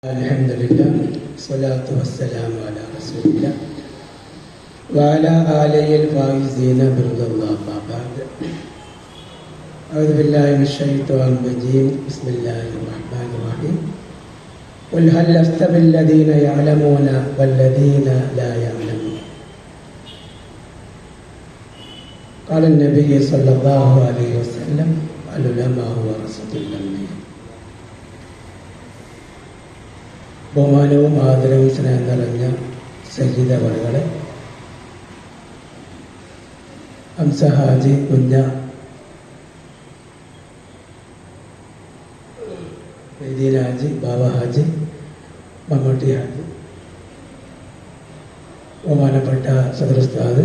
Alhamdulillah, salatu wassalamu ala rasulillah wa ala alihi al-faizina biridallah ma ba'd. A'udhu billahi minash shaitanir rajim. Bismillahir rahmanir rahim. Qul hal yastawi alladhina ya'lamuna wal ladhina la ya'lamun. Qala an-nabiy sallallahu alayhi wasallam al-ulama warasatul anbiya. ബഹുമാനവും ആദരവും സ്നേഹം നിറഞ്ഞ സയ്യിദ് അവറുകളെ, ഹംസ ഹാജി, കുഞ്ഞ വൈദ്യൻ ഹാജി, ബാബ ഹാജി, മമ്മൂട്ടി ഹാജി, ബഹുമാനപ്പെട്ട സദർ ഉസ്താദ്,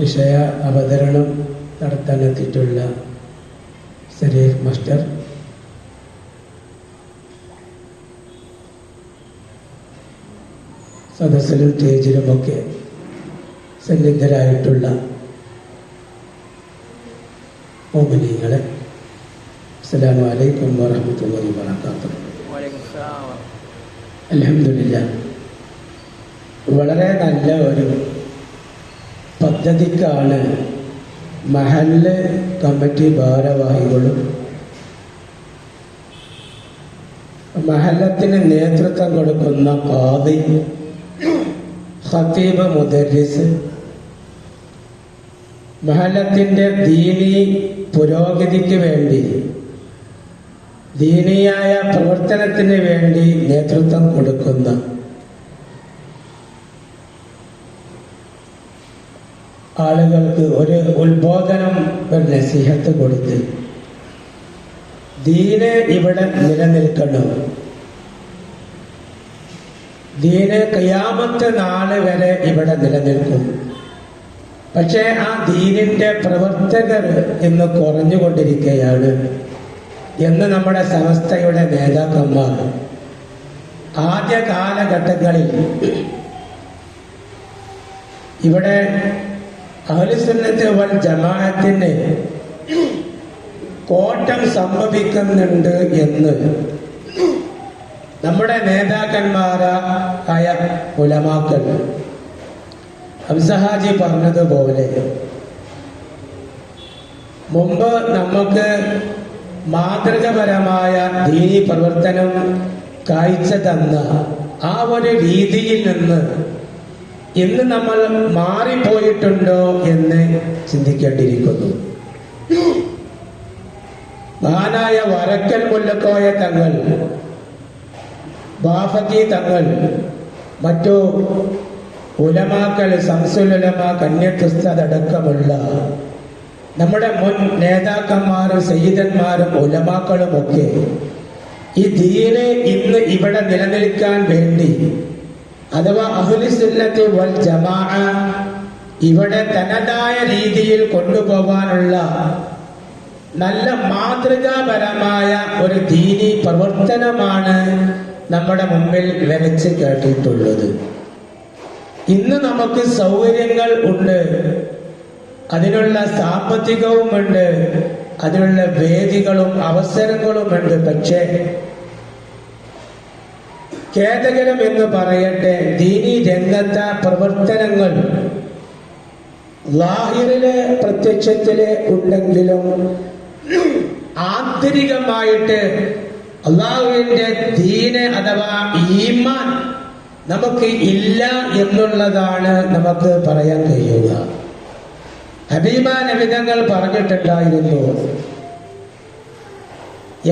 വിഷയ അവതരണം നടത്താനെത്തിയിട്ടുള്ള സരീഫ് മാസ്റ്റർ, സദസ്സിലും സ്റ്റേജിലുമൊക്കെ സന്നിധരായിട്ടുള്ള മുഅ്മിനീങ്ങളെ, അസ്സലാമു അലൈക്കും വറഹ്മത്തുള്ളാഹി വബറകാതുഹു. അൽഹംദുലില്ലാഹ്, വളരെ നല്ല ഒരു പദ്ധതിക്കാണ് മഹല്ല് കമ്മിറ്റി ഭാരവാഹികളും മഹല്ലത്തിന് നേതൃത്വം കൊടുക്കുന്ന ഖാദി, ഖതീബ്, മുദർരിസ്, മഹല്ലത്തിന്റെ ദീനീ പുരോഗതിക്ക് വേണ്ടി, ദീനിയായ പ്രവർത്തനത്തിന് വേണ്ടി നേതൃത്വം കൊടുക്കുന്ന ആളുകൾക്ക് ഒരു ഉത്ബോധനം, ഒരു നസീഹത്ത് കൊടുത്ത് ദീന് ഇവിടെ നിലനിൽക്കണം, ദീന് ഖിയാമത്ത് നാള് വരെ ഇവിടെ നിലനിൽക്കും. പക്ഷേ ആ ദീനിന്റെ പ്രവർത്തകർ ഇന്ന് കുറഞ്ഞുകൊണ്ടിരിക്കുകയാണ് എന്ന് നമ്മുടെ സമസ്തയുടെ നേതാക്കന്മാർ ആദ്യ കാലഘട്ടങ്ങളിൽ ഇവിടെ അഹ്ലുസുന്നത്ത് വൽ ജമാഅത്തിന് കോട്ടം സംഭവിക്കുന്നുണ്ട് എന്ന് നമ്മുടെ നേതാക്കന്മാരായ ഉലമാക്കൾ ഹംസ ഹാജി പറഞ്ഞതുപോലെ മുമ്പ് നമുക്ക് മാതൃകപരമായ ദീനി പ്രവർത്തനം കാഴ്ച തന്ന ആ ഒരു രീതിയിൽ നിന്ന് ഇന്ന് നമ്മൾ മാറിപ്പോയിട്ടുണ്ടോ എന്ന് ചിന്തിക്കേണ്ടിയിരിക്കുന്നു. മഹാനായ വരക്കൽ മുല്ലക്കോയ തങ്ങൾ, ബാഫക്കി തങ്ങൾ, മറ്റു ഉലമാക്കൾ, ശംസുൽ ഉലമ, കന്യത്തുസ്താദ് അടക്കമുള്ള നമ്മുടെ മുൻ നേതാക്കന്മാരും സയ്യിദന്മാരും ഉലമാക്കളുമൊക്കെ ഈ ദീന് ഇന്ന് ഇവിടെ നിലനിൽക്കാൻ വേണ്ടി, അഥവാ അഹ്ലുസുന്നത്ത് വൽ ജമാഅ ഇവിടെ തനതായ രീതിയിൽ കൊണ്ടുപോകാനുള്ള നല്ല മാതൃകാപരമായ ഒരു ദീനി പ്രവർത്തനമാണ് നമ്മുടെ മുമ്പിൽ വരച്ച് കേട്ടിട്ടുള്ളത്. ഇന്ന് നമുക്ക് സൗകര്യങ്ങൾ ഉണ്ട്, അതിനുള്ള സാമ്പത്തികവുമുണ്ട്, അതിനുള്ള വേദികളും അവസരങ്ങളുമുണ്ട്. പക്ഷേ ഖേദകരം എന്ന് പറയട്ടെ, ദീനി രംഗത്തെ പ്രവർത്തനങ്ങൾ ലാഹിറിലെ പ്രത്യക്ഷത്തിലെ ഉണ്ടെങ്കിലും ആന്തരികമായിട്ട് അള്ളാഹുവിന്റെ ദീന് അഥവാ ഈമാൻ നമുക്ക് ഇല്ല എന്നുള്ളതാണ് നമുക്ക് പറയാൻ കഴിയുക. ഹബീബാൻ നബിതങ്ങൾ പറഞ്ഞിട്ടുണ്ടായിരുന്നു,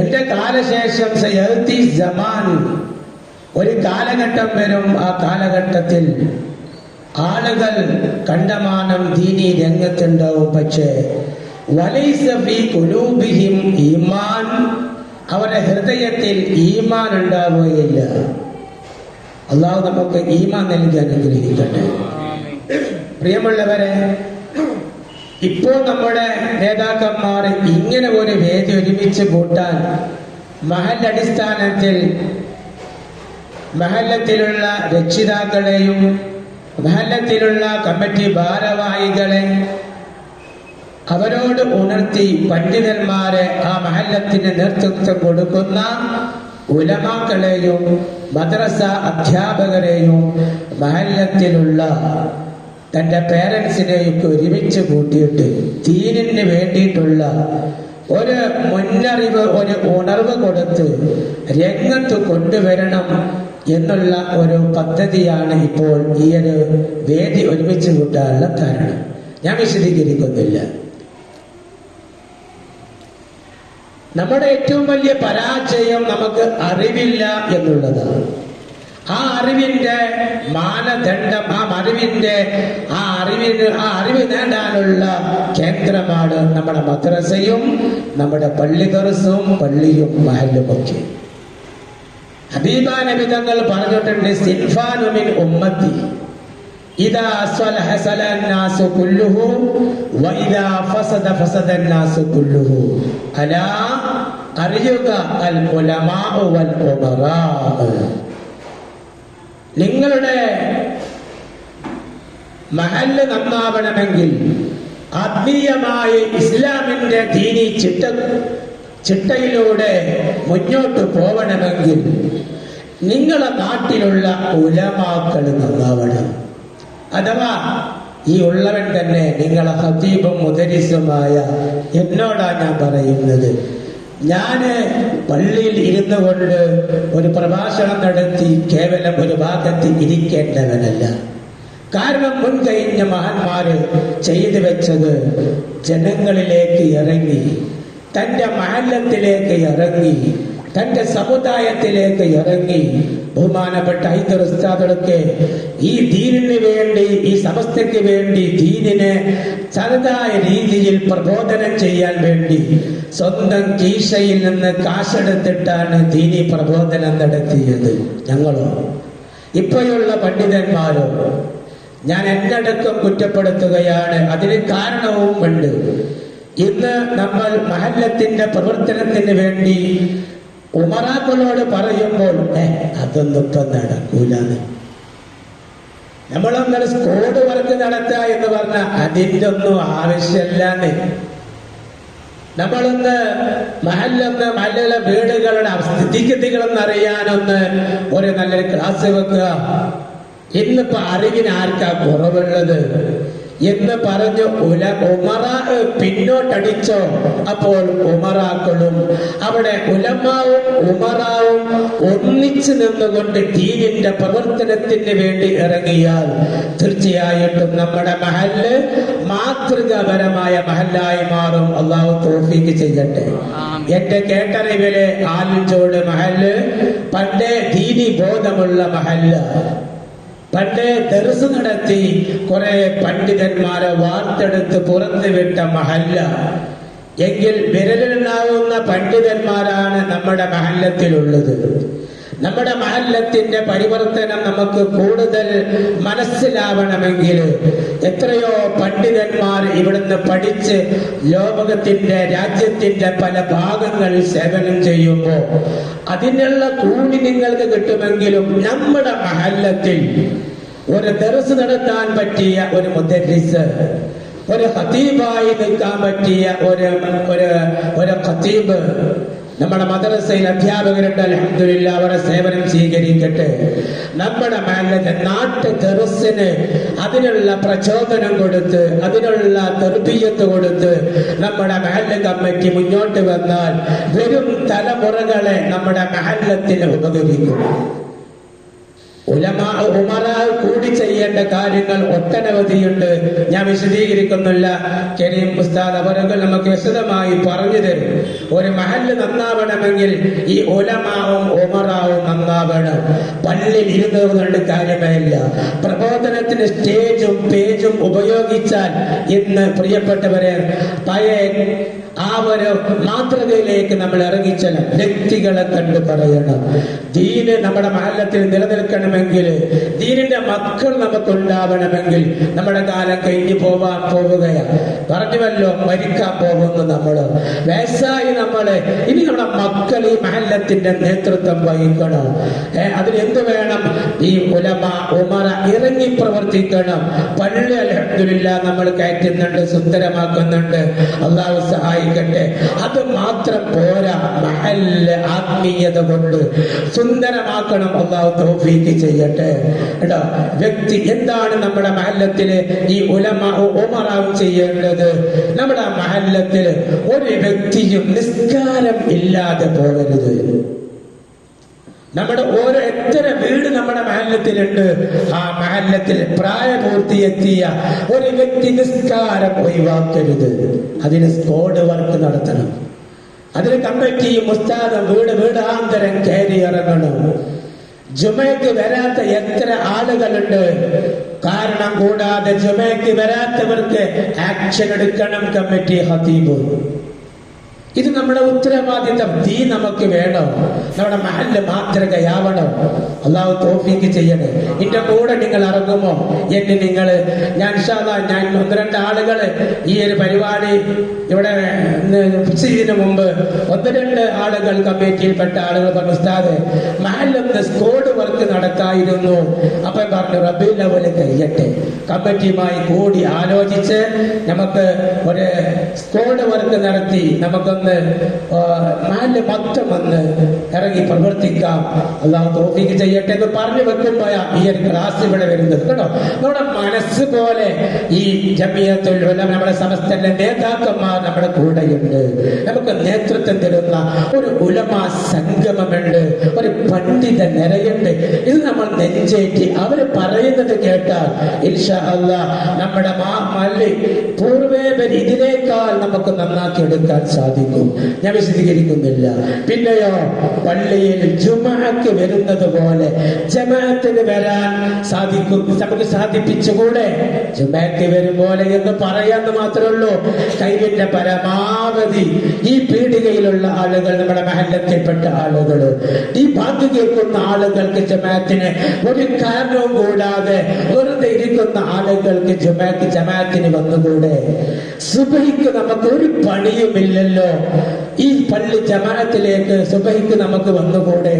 എന്റെ കാലശേഷം സയഅതി സമാൻ, ഒരു കാലഘട്ടം വരും, ആ കാലഘട്ടത്തിൽ ആളുകൾ കണ്ടമാനം ദീനി രംഗത്തുണ്ടാവും, പക്ഷേ വലൈസ ഫീ ഖുലൂബിഹിം ഈമാൻ, അവരുടെ ഹൃദയത്തിൽ ഈമാൻ ഉണ്ടാവുകയില്ല. അല്ലാഹു നമുക്ക് ഈമാൻ നൽകി അനുഗ്രഹിക്കട്ടെ. പ്രിയമുള്ളവരെ, ഇപ്പോൾ നമ്മുടെ നേതാക്കന്മാർ ഇങ്ങനെ ഒരു വേദി ഒരുമിച്ച് കൂട്ടാൻ മഹല്ലടിസ്ഥാനത്തിൽ മഹല്ലത്തിലുള്ള രക്ഷിതാക്കളെയും മഹല്ലത്തിലുള്ള കമ്മിറ്റി ഭാരവാഹികളെ അവരോട് ഉണർത്തി പണ്ഡിതന്മാരെ, ആ മഹല്ലത്തിന് നേതൃത്വം കൊടുക്കുന്ന ഉലമാക്കളെയും മദ്രസ അധ്യാപകരെയും മഹല്ലത്തിലുള്ള തൻ്റെ പേരൻസിനെയൊക്കെ ഒരുമിച്ച് കൂട്ടിയിട്ട് ദീനിന് വേണ്ടിയിട്ടുള്ള ഒരു മുന്നറിവ്, ഒരു ഉണർവ് കൊടുത്ത് രംഗത്ത് കൊണ്ടുവരണം എന്നുള്ള ഒരു പദ്ധതിയാണ് ഇപ്പോൾ ഈ ഒരു വേദി ഒരുമിച്ച് കൂട്ടാനുള്ള കാരണം. ഞാൻ വിശദീകരിക്കുന്നില്ല. നമ്മുടെ ഏറ്റവും വലിയ പരാജയം നമുക്ക് അറിവില്ല എന്നുള്ളതാണ്. ആ അറിവിന്റെ മാനദണ്ഡം, ആ അറിവ് നേടാനുള്ള കേന്ദ്രമാണ് നമ്മുടെ മദ്രസയും നമ്മുടെ പള്ളി ദർസും പള്ളിയും മഹല്ലുമൊക്കെ. ഹബീബ നബി തങ്ങൾ പറഞ്ഞിട്ടുണ്ട്, സിൻഫാനു മിൻ ഉമ്മത്തി ഇദാ സ്വലഹ സലന്നാസു കുല്ലുഹു വഇദാ ഫസദ ഫസദന്നാസു കുല്ലുഹു. അലാ അറിയുക, അൽ ഉലമാഉ വൽ ഉമറാ. നിങ്ങളുടെ മഹല്ല് നന്നാവണമെങ്കിൽ, ആത്മീയമായി ഇസ്ലാമിന്റെ ദീനി ചിട്ടയിലൂടെ മുന്നോട്ട് പോവണമെങ്കിൽ നിങ്ങളുടെ നാട്ടിലുള്ള ഉലമാക്കൾ നന്നാവണം. അഥവാ ഈ ഉള്ളവൻ തന്നെ നിങ്ങളെ ഖതീബും മുദരിസുമായ എന്നോടാ ഞാൻ പറയുന്നത്. ഞാന് പള്ളിയിൽ ഇരുന്നു കൊണ്ട് ഒരു പ്രഭാഷണം നടത്തി കേവലം ഒരു ഭാഗത്ത് ഇരിക്കേണ്ടവനല്ല. കാരണം മുൻകഴിഞ്ഞ മഹാന്മാര് ചെയ്തു വെച്ചത് ജനങ്ങളിലേക്ക് ഇറങ്ങി, തന്റെ മഹല്ലത്തിലേക്ക് ഇറങ്ങി, തന്റെ സമുദായത്തിലേക്ക് ഇറങ്ങി. ബഹുമാനപ്പെട്ട ഹൈദർ ഉസ്താദൊക്കെ ഈ ദീനിന് വേണ്ടി, ഈ സമസ്തയ്ക്ക് വേണ്ടി ദീനിനെ ചെറുതായ രീതിയിൽ പ്രബോധനം ചെയ്യാൻ വേണ്ടി സ്വന്തം കീശയിൽ നിന്ന് കാശെടുത്തിട്ടാണ് ദീനി പ്രബോധനം നടത്തിയത്. ഞങ്ങളോ ഇപ്പോഴുള്ള പണ്ഡിതന്മാരോ ഞാൻ എന്നടക്കം കുറ്റപ്പെടുത്തുകയാണ്. അതിന് കാരണവും ഉണ്ട്. ഇന്ന് നമ്മൾ മഹല്ലത്തിന്റെ പ്രവർത്തനത്തിന് വേണ്ടി ഉമറാക്കളോട് പറയുമ്പോൾ അതൊന്നും ഇപ്പം നടക്കൂലെന്ന്, നമ്മളൊന്നും സ്കോഡ് വർക്ക് നടത്തുക എന്ന് പറഞ്ഞാൽ അതിൻ്റെ ഒന്നും ആവശ്യമില്ലാന്ന്. നമ്മളൊന്ന് മഹല്ലിലെ വീടുകളുടെ സ്ഥിതിഗതികളൊന്ന് അറിയാനൊന്ന് ഒരു നല്ലൊരു ക്ലാസ് വെക്കുക. ഇന്നിപ്പോ അറിവിന് ആർക്കാ കുറവുള്ളത് എന്ന് പറഞ്ഞു ഉമറാ പിന്നോട്ടടിച്ചോ. അപ്പോൾ ഉമറാക്കളും അവിടെ ഉലമാവും ഉമറാവും ഒന്നിച്ചു നിന്നുകൊണ്ട് ദീനിന്റെ പ്രവർത്തനത്തിന് വേണ്ടി ഇറങ്ങിയാൽ തീർച്ചയായിട്ടും നമ്മുടെ മഹല്ല് മാതൃകാപരമായ മഹല്ലായി മാറും. അള്ളാഹു തൗഫീഖ് ചെയ്യട്ടെ. എന്റെ കേട്ടറിവിലെ ആലിഞ്ചോട് മഹല്ല് പണ്ടേ ദീനി ബോധമുള്ള മഹല്ല, പണ്ടേ ദർസ് നടത്തി കുറെ പണ്ഡിതന്മാരെ വാർത്തെടുത്ത് പുറത്തുവിട്ട മഹല്ല. എങ്കിൽ വിരലിലുണ്ടാവുന്ന പണ്ഡിതന്മാരാണ് നമ്മുടെ മഹല്ലത്തിലുള്ളത്. നമ്മുടെ മഹല്ലത്തിന്റെ പരിവർത്തനം നമുക്ക് കൂടുതൽ മനസ്സിലാവണമെങ്കിൽ എത്രയോ പണ്ഡിതന്മാർ ഇവിടുന്ന് പഠിച്ച് ലോകത്തിന്റെ രാജ്യത്തിന്റെ പല ഭാഗങ്ങളിൽ സേവനം ചെയ്യുമ്പോൾ അതിനുള്ള കൂലി നിങ്ങൾക്ക് കിട്ടുമെങ്കിലും നമ്മുടെ മഹല്ലത്തിൽ ഒരു ദർസ് നടത്താൻ പറ്റിയ ഒരു മുദരിസ്, ഒരു ഖതീബായി നിൽക്കാൻ പറ്റിയ ഒരു ഖതീബ് നമ്മുടെ മദ്രസയിൽ അധ്യാപകരുണ്ട്. അൽഹംദുലില്ലാ, അവരുടെ സേവനം സ്വീകരിക്കട്ടെ. നമ്മുടെ മഹല്ലിന്റെ നാട്ടു ദർസിന് അതിനുള്ള പ്രചോദനം കൊടുത്ത്, അതിനുള്ള തർബിയത്ത് കൊടുത്ത് നമ്മുടെ മഹല്ല് കമ്മിറ്റി മുന്നോട്ട് വന്നാൽ വരും തലമുറകളെ നമ്മുടെ മഹല്ലത്തിന് ഉപകരിക്കും. ഉമറാ കൂടി ചെയ്യേണ്ട കാര്യങ്ങൾ ഒട്ടനവധിയുണ്ട്. ഞാൻ വിശദീകരിക്കുന്നില്ല. കരീം ഉസ്താദ് അവരൊക്കെ നമുക്ക് വിശദമായി പറഞ്ഞു തരും. ഒരു മഹല്ല് നന്നാവണമെങ്കിൽ ഈ ഉലമാവും ഉമറാവും നന്നാവണം. പള്ളിയിൽ ഇരുന്നത് കൊണ്ട് കാര്യമല്ല. പ്രബോധനത്തിന് സ്റ്റേജും പേജും ഉപയോഗിച്ചാൽ ഇന്ന് പ്രിയപ്പെട്ടവരെ പഴയ ആ ഒരു മാതൃകയിലേക്ക് നമ്മൾ ഇറങ്ങിച്ചെല്ലാം. വ്യക്തികളെ കണ്ട് പറയണം. ദീന് നമ്മുടെ മഹല്ലത്തിൽ നിലനിൽക്കണമെങ്കിൽ, ദീനിന്റെ മക്കൾ നമുക്കുണ്ടാവണമെങ്കിൽ നമ്മുടെ കാലം കഴിഞ്ഞു പോവുകയാണ്. പറഞ്ഞുവല്ലോ, മരിക്കാൻ പോകുന്നു നമ്മള്, വയസ്സായി നമ്മള്. ഇനി നമ്മുടെ മക്കൾ ഈ മഹല്ലത്തിന്റെ നേതൃത്വം വഹിക്കണം. അതിനെന്ത് വേണം? ഈ ഉലമ ഉമറ ഇറങ്ങി പ്രവർത്തിക്കണം. പള്ളി അൽഹംദുലില്ലാഹ് നമ്മൾ കയറ്റുന്നുണ്ട്, സുന്ദരമാക്കുന്നുണ്ട്. അള്ളാഹു സഹായിക്കട്ടെ. അത് മാത്രം പോരാ, മഹല്ല് ആത്മീയത കൊണ്ട് സുന്ദരമാക്കണം. അള്ളാഹു തൗഫീഖ് ചെയ്യട്ടെ. കേട്ടോ, വ്യക്തി എന്താണ് നമ്മുടെ മഹല്ലത്തില് ഈ ഉലമ ഉമറാവ് ചെയ്യേണ്ടത്? നമ്മുടെ മഹല്ലത്തില് ഒരു വ്യക്തിയും നിസ്കാരം ഇല്ലാതെ പോകരുത്. നമ്മുടെ ഓരോ എത്ര വീട് നമ്മുടെ മഹല്ലത്തിലുണ്ട്, ആ മഹല്ലത്തിൽ പ്രായപൂർത്തിയെത്തിയ ഒരു വ്യക്തി നിസ്കാരം ഒഴിവാക്കരുത്. അതിന് സ്ക്വാഡ് വർക്ക് നടത്തണം. അതിന് കമ്മിറ്റിയും ഉസ്താദും വീടാന്തരം കയറി ഇറങ്ങണം. ജുമയ്ക്ക് വരാത്ത എത്ര ആളുകളുണ്ട്, കാരണം കൂടാതെ ജുമയ്ക്ക് വരാത്തവർക്ക് ആക്ഷൻ എടുക്കണം കമ്മിറ്റി, ഖതീബ്. ഇത് നമ്മുടെ ഉത്തരവാദിത്തം. ദീൻ നമുക്ക് വേണം. നമ്മുടെ മഹല്ല് മാതൃകയാവണം. അള്ളാഹു തൗഫീഖ് ചെയ്യണേ. എന്റെ കൂടെ നിങ്ങൾ ഇറങ്ങുമോ? ഞാൻ ഒന്ന് രണ്ട് ആളുകള് ഈ ഒരു പരിപാടി ഇവിടെ ഇതിനു മുമ്പ് ഒന്ന് രണ്ട് ആളുകൾ കമ്മിറ്റിയിൽപ്പെട്ട ആളുകൾ പറഞ്ഞു, ഉസ്താദ് മഹല്ലൊന്ന് സ്ക്വാഡ് വർക്ക് നടത്തായിരുന്നു. അപ്പം പറഞ്ഞു, റബീഉൽ അവ്വൽ കഴിയട്ടെ, കമ്മിറ്റിയുമായി കൂടി ആലോചിച്ച് നമുക്ക് ഒരു സ്ക്വാഡ് വർക്ക് നടത്തി നമുക്കൊന്ന് മഹല്ല് മൊത്തം വന്ന് ഇറങ്ങി പ്രവർത്തിക്കാം. അള്ളാഹു തൗഫീഖ് ചെയ്യട്ടെ എന്ന് പറഞ്ഞു വെക്കുമ്പോഴാ ഈ ഒരു ക്ലാസ് ഇവിടെ വരുന്നത്. കേട്ടോ, നമ്മുടെ മനസ്സ് പോലെ ഈ ജമിയത്തുൽ ഉലമ, നമ്മുടെ സമസ്തന്റെ നേതാക്കന്മാർ നമ്മുടെ കൂടെയുണ്ട്. നമുക്ക് നേതൃത്വം തരുന്ന ഒരു ഉലമ സംഗമമുണ്ട്, ഒരു പണ്ഡിത നിരയുണ്ട്. ഇത് നമ്മൾ നെഞ്ചേറ്റി അവർ പറയുന്നത് കേട്ടാൽ ഇൻഷാ അല്ലാഹ് നമ്മുടെ മഹല്ല് പൂർവേപരി ഇതിനേക്കാൾ നമുക്ക് നന്നാക്കി എടുക്കാൻ സാധിക്കും. ഞാൻ വിശദീകരിക്കുന്നില്ല. പിന്നെയോ, പള്ളിയിൽ ജുമുഅക്ക് വരുന്നത് പോലെ ജമാഅത്തിന് വരാൻ സാധിക്കും, നമുക്ക് സാധിപ്പിച്ചുകൂടെ? ജുമുഅക്ക് വരും പോലെ എന്ന് പറയാന്ന് മാത്രമേ ഉള്ളൂ. കഴിവിന്റെ പരമാവധി ഈ പീടികയിലുള്ള ആളുകൾ, നമ്മുടെ മഹല്ലത്തിൽപ്പെട്ട ആളുകൾ, ഈ ബാക്കി കേൾക്കുന്ന ആളുകൾക്ക് ജമാഅത്തിന് ഒരു കാരണവും കൂടാതെ വെറുതെ ഇരിക്കുന്ന ആളുകൾക്ക് ജമാഅത്തിന് വന്നുകൂടെ? സുബഹിക്ക് നമുക്ക് ഒരു പണിയുമില്ലല്ലോ, ഈ പള്ളി ജമാഅത്തിലേക്ക് സുബഹിക്ക് നമുക്ക് വന്നുകൂടെ?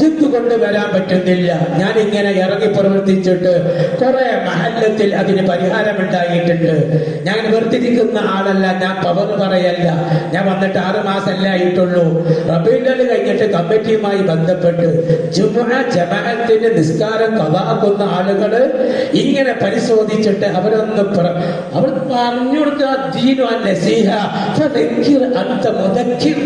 എന്തുകൊണ്ട് വരാൻ പറ്റുന്നില്ല? ഞാൻ ഇങ്ങനെ ഇറങ്ങി പ്രവർത്തിച്ചിട്ട് കുറെ മഹല്ലത്തിൽ അതിന് പരിഹാരമുണ്ടായിട്ടുണ്ട്. ഞാൻ വെറുതിരിക്കുന്ന ആളല്ല, ഞാൻ പവർ പറയല്ല. ഞാൻ വന്നിട്ട് 6 മാസമല്ലേ ആയിട്ടുള്ളൂ. റബീഉൽ അവ്വൽ കഴിഞ്ഞിട്ട് കമ്മിറ്റിയുമായി ബന്ധപ്പെട്ട് ജമാഅത്തിന്റെ നിസ്കാരം ഖളാക്കുന്ന ആളുകള് ഇങ്ങനെ പരിശോധിച്ചിട്ട് അവർ പറഞ്ഞു കൊടുക്കുക, ദീനു അന്നസീഹ ഫദക്കിർ അൻത മുദക്കിർ.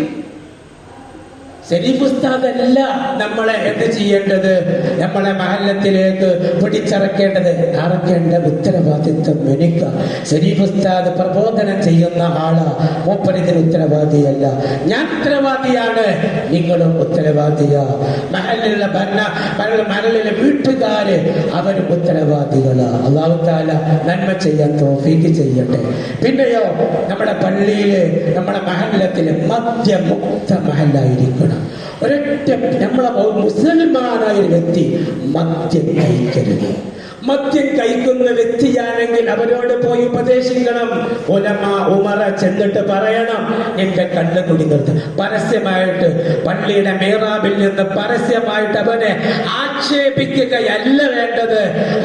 ശരീഫ് ഉസ്താദല്ല നമ്മളെ എന്ത് ചെയ്യേണ്ടത്? നമ്മളെ മഹല്ലത്തിലേക്ക് പിടിച്ചിറക്കേണ്ടത്, ഇറക്കേണ്ട ഉത്തരവാദിത്വം എനിക്ക്. ശരീഫ് ഉസ്താദ് പ്രബോധനം ചെയ്യുന്ന ആളാ, മൂപ്പരിതിന് ഉത്തരവാദിയല്ല. ഞാൻ ഉത്തരവാദിയാണ്, നിങ്ങളും ഉത്തരവാദിയാ. മഹല്ലിലുള്ള മഹല്ലിലെ വീട്ടുകാര് അവരും ഉത്തരവാദികളാ. അല്ലാഹു തആല നന്മ ചെയ്യാൻ തൗഫീഖ് ചെയ്യട്ടെ. പിന്നെയോ, നമ്മുടെ പള്ളിയില്, നമ്മുടെ മഹല്ലത്തില് മദ്യമുക്ത മഹല്ലായിരിക്കണം. ഒരൊറ്റ നമ്മളെ മുസൽമാനായ ഒരു വ്യക്തി മദ്യം കഴിക്കരുത്. മദ്യം കഴിക്കുന്ന വ്യക്തിയാണെങ്കിൽ അവരോട് പോയി ഉപദേശിക്കണം. ഉലമ ഉമറ ചെന്നിട്ട് പറയണം, എന്റെ കണ്ണുകുടി നിർത്ത. പരസ്യമായിട്ട് പള്ളിയുടെ മേറാബിൽ നിന്ന് പരസ്യമായിട്ട് അവനെ ആക്ഷേപിക്കുകയല്ല വേണ്ടത്.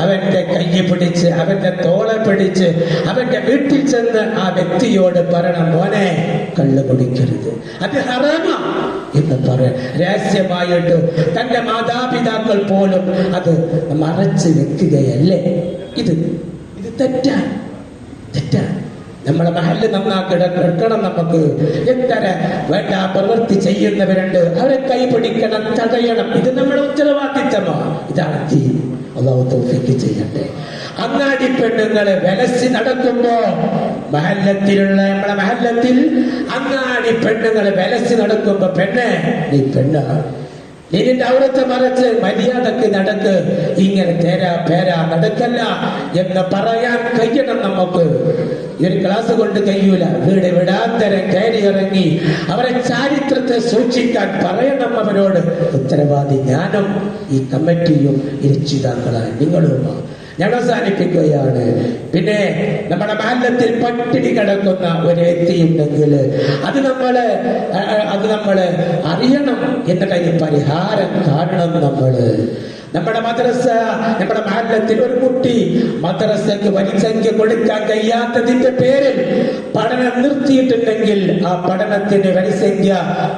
അവന്റെ കൈ പിടിച്ച്, അവന്റെ തോളെ പിടിച്ച്, അവന്റെ വീട്ടിൽ ചെന്ന് ആ വ്യക്തിയോട് പറയണം, മോനെ കള്ളു കുടിക്കരുത്, അത് ഹറാമാ എന്ന് പറയാം. രഹസ്യമായിട്ട് തന്റെ മാതാപിതാക്കൾ പോലും അത് മറച്ച് വെക്കുകയല്ലേ? ഇത് തെറ്റാണ്. നമ്മളെ മഹല്ല് നന്നാക്കിടക്കണം. നമുക്ക് എത്ര വേണ്ട പ്രവൃത്തി ചെയ്യുന്നവരുണ്ട്, അവരെ കൈപിടിക്കണം, തടയണം. ഇത് നമ്മുടെ ഉത്തരവാദിത്തമാണ്. ഇതാണ് ദീൻ. അല്ലാഹു തൗഫീഖ് ചെയ്യട്ടെ. അങ്ങാടി പെണ്ണുങ്ങളെ വിലസി നടക്കുമ്പോ, നമ്മളെ മഹല്ലത്തിൽ അങ്ങാടി പെണ്ണുങ്ങളെ വിലസി നടക്കുമ്പോ, പെണ്ണെ നീ പെണ്ണാണ്, ഇതിന്റെ ഔറത്ത് മറച്ച് മര്യാദക്ക് നടക്ക്, ഇങ്ങനെ തേരാ പേരാ നടക്കല്ല എന്ന് പറയാൻ കഴിയണം നമുക്ക്. ഈ ഒരു ക്ലാസ് കൊണ്ട് കഴിയൂല. വീട് വിടാന്തരം കയറി ഇറങ്ങി അവരെ ചാരിത്രത്തെ സൂക്ഷിക്കാൻ പറയണം അവരോട്. ഉത്തരവാദി ഞാനും ഈ കമ്മിറ്റിയും രക്ഷിതാക്കളാണ് നിങ്ങളുമാണ്. ഞാൻ അവസാനിപ്പിക്കുകയാണ്. പിന്നെ നമ്മുടെ മഹല്ലത്തിൽ പട്ടിണി കിടക്കുന്ന ഒരു വ്യക്തിയുണ്ടെങ്കിൽ അത് നമ്മള് അറിയണം. എന്നിട്ട് അതിന് പരിഹാരം കാണണം. നമ്മുടെ മദ്രസ, നമ്മുടെ മഹല്ലത്തിൽ ഒരു കുട്ടി മദ്രസക്ക് വരിസംഖ്യ കൊടുക്കാൻ കഴിയാത്തതിന്റെ പേരിൽ പഠനം നിർത്തിയിട്ടുണ്ടെങ്കിൽ ആ പഠനത്തിന് വരിസംഖ്യ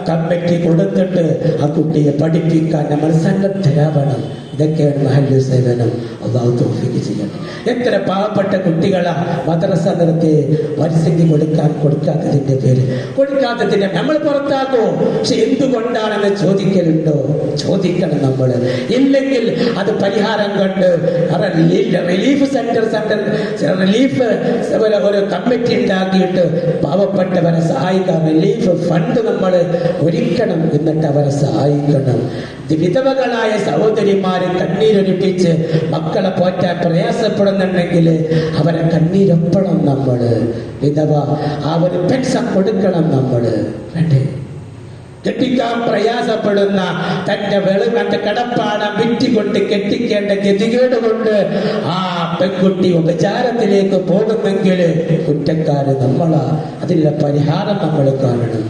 കമ്മിറ്റി കൊടുത്തിട്ട് ആ കുട്ടിയെ പഠിപ്പിക്കാൻ നമ്മൾ സന്നദ്ധരാവണം. ഇതൊക്കെയാണ് മഹല്ല് സേവനം. അല്ലാഹു തൗഫീഖ് ചെയ്യട്ടെ. എത്ര പാവപ്പെട്ട കുട്ടികളാ മദ്രസ നിർത്തി വരിസംഖ്യ കൊടുക്കാത്തതിന്റെ പേര് കൊടുക്കാത്തതിന്റെ നമ്മൾ പുറത്താക്കുമോ? പക്ഷെ എന്തുകൊണ്ടാണെന്ന് ചോദിക്കലുണ്ടോ? ചോദിക്കണം നമ്മൾ. ഇല്ലെങ്കിൽ അത് പരിഹാരം കൊണ്ട് റിലീഫ് റിലീഫ് ഒരു കമ്മിറ്റി ഉണ്ടാക്കിയിട്ട് പാവപ്പെട്ടവരെ സഹായിക്കാൻ റിലീഫ് ഫണ്ട് നമ്മൾ ഒരുക്കണം. എന്നിട്ട് അവരെ സഹായിക്കണം. വിധവകളായ സഹോദരിമാരെ കണ്ണീരൊലിപ്പിച്ച് മക്കളെ പോറ്റാൻ പ്രയാസപ്പെടുന്നുണ്ടെങ്കിൽ അവരെ കണ്ണീരൊപ്പണം നമ്മള്. വിധവ ആ ഒരു പെൻഷൻ കൊടുക്കണം നമ്മള്. വേണ്ടേ? കെട്ടിക്കാൻ പ്രയാസപ്പെടുന്ന തന്റെ കടപ്പാടം വിറ്റുകൊണ്ട് കെട്ടിക്കേണ്ട ഗതികേട് കൊണ്ട് ആ പെൺകുട്ടി ഉപചാരത്തിലേക്ക് പോകുന്നെങ്കിൽ കുറ്റക്കാര് നമ്മളാ. അതിനുള്ള പരിഹാരം നമ്മൾ കാണണം.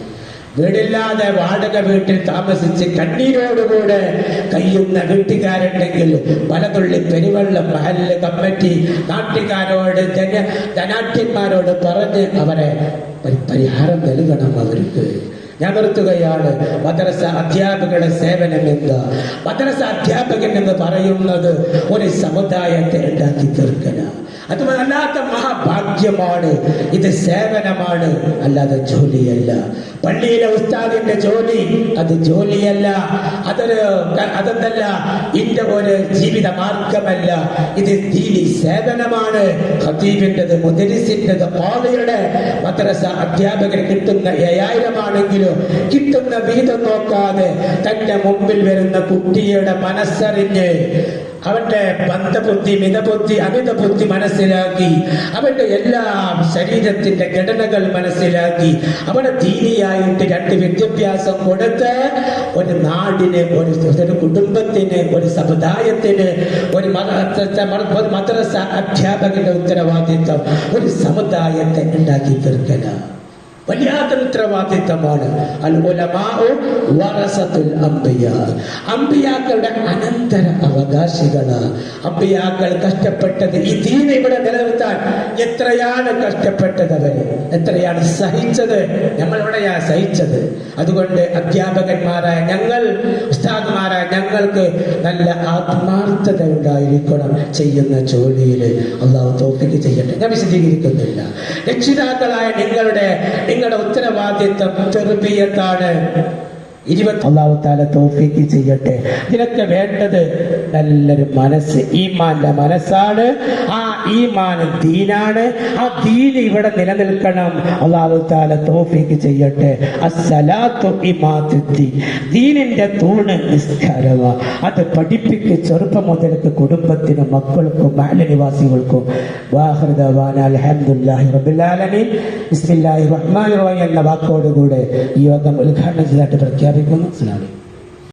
വീടില്ലാതെ വാടക വീട്ടിൽ താമസിച്ച് കണ്ണീരോടുകൂടെ കഴിയുന്ന വീട്ടുകാരുണ്ടെങ്കിൽ പലതുള്ളി പെരുവെള്ളം മഹല്ല് കമ്മിറ്റി നാട്ടുകാരോട് ധനാഠ്യന്മാരോട് പറഞ്ഞ് അവരെ പരിഹാരം നൽകണം അവർക്ക്. ഞാൻ നിർത്തുകയാണ്. മദ്രസ അധ്യാപകരുടെ സേവനം എന്താ? മദ്രസ അധ്യാപകൻ എന്ന് പറയുന്നത് ഒരു സമുദായത്തെ ഉണ്ടാക്കി തീർക്കല. അത് വല്ലാത്ത മഹാഭാഗ്യമാണ്. ഇത് സേവനമാണ്, അല്ലാതെ ജോലിയല്ല. പള്ളിയിലെ ഉസ്താദിന്റെ ജോലി അത് ജോലിയല്ല. അതെന്തല്ല, ഇതിന്റെ ഒരു ജീവിത മാർഗമല്ല. ഇത് ദീനി സേവനമാണ്. ഖതീബിന്റേത്, മുദരിസിന്റേത്, ഖാദിയുടെ മദ്രസ അധ്യാപകന് കിട്ടുന്ന 7000 ആണെങ്കിലും കിട്ടുന്ന വിഹിതം നോക്കാതെ തന്റെ മുമ്പിൽ വരുന്ന കുട്ടിയുടെ മനസ്സറിഞ്ഞ് അവന്റെ ബന്ധബുദ്ധി, മിതബുദ്ധി, അമിതബുദ്ധി മനസ്സിലാക്കി അവന്റെ എല്ലാ ശരീരത്തിന്റെ ഘടനകൾ മനസ്സിലാക്കി അവനെ ദീനിയായിട്ട് 2 വിദ്യാഭ്യാസം കൊടുത്ത് ഒരു നാടിന്, ഒരു കുടുംബത്തിന്, ഒരു സമുദായത്തിന്, ഒരു മദ്രസ അധ്യാപകന്റെ ഉത്തരവാദിത്വം ഒരു സമുദായത്തെ ഉണ്ടാക്കി തീർക്കല. വലിയാത്തൊരു ഉത്തരവാദിത്തമാണ്. അൽ ഉലമാഉ വറസത്തുൽ അംബിയാ. അംബിയാക്കളുടെ അനന്തര അവകാശികളാണ്. അംബിയാക്കൾ കഷ്ടപ്പെട്ടത് ഈ ദീൻ ഇവിടെ നിലനിർത്താൻ എത്രയാണ് കഷ്ടപ്പെട്ടത്, അവര് എത്രയാണ് സഹിച്ചത്. നമ്മളിവിടെയാ സഹിച്ചത്. അതുകൊണ്ട് അധ്യാപകന്മാരായ ഞങ്ങൾ, ഉസ്താദ്മാരായ ഞങ്ങൾക്ക് നല്ല ആത്മാർത്ഥത ഉണ്ടായിരിക്കണം ചെയ്യുന്ന ജോലിയിൽ. അല്ലാഹു തൗഫീഖ് ചെയ്യട്ടെ. ഞാൻ വിശദീകരിക്കുന്നില്ല. രക്ഷിതാക്കളായ നിങ്ങളുടെ ഉത്തരവാദിത്വം തർബിയത്താണ്. അല്ലാഹു തആല തൗഫീഖ് ചെയ്യട്ടെ. ഇതിനൊക്കെ വേണ്ടത് നല്ലൊരു മനസ്സ്, ഈമാന്റെ മനസ്സാണ്. ആ ഈമാൻ ദീനാണ്. ആ ദീൻ ഇവിടെ നിലനിൽക്കണം. അല്ലാഹു തആല തൗഫീഖ് ചെയ്യട്ടെ. അസ്സലാത്തു ഇമാതുദ്ദീൻ. ദീനിന്റെ തൂണ് നിസ്കാരമാണ്. അത് പഠിപ്പിക്ക് ചെറുപ്പം മുതൽക്ക് കുടുംബത്തിനും മക്കൾക്കും മഹല്ലിവാസികൾക്കും. വാഖിറു ദഅവാനാ അൽഹംദുലില്ലാഹി റബ്ബിൽ ആലമീൻ. ബിസ്മില്ലാഹിർ റഹ്മാനിർ റഹീം എന്ന വാക്കോടുകൂടെ ഈ യോഗം ഉദ്ഘാടനം ചെയ്തിട്ട് പ്രഖ്യാപിക്കുന്നു.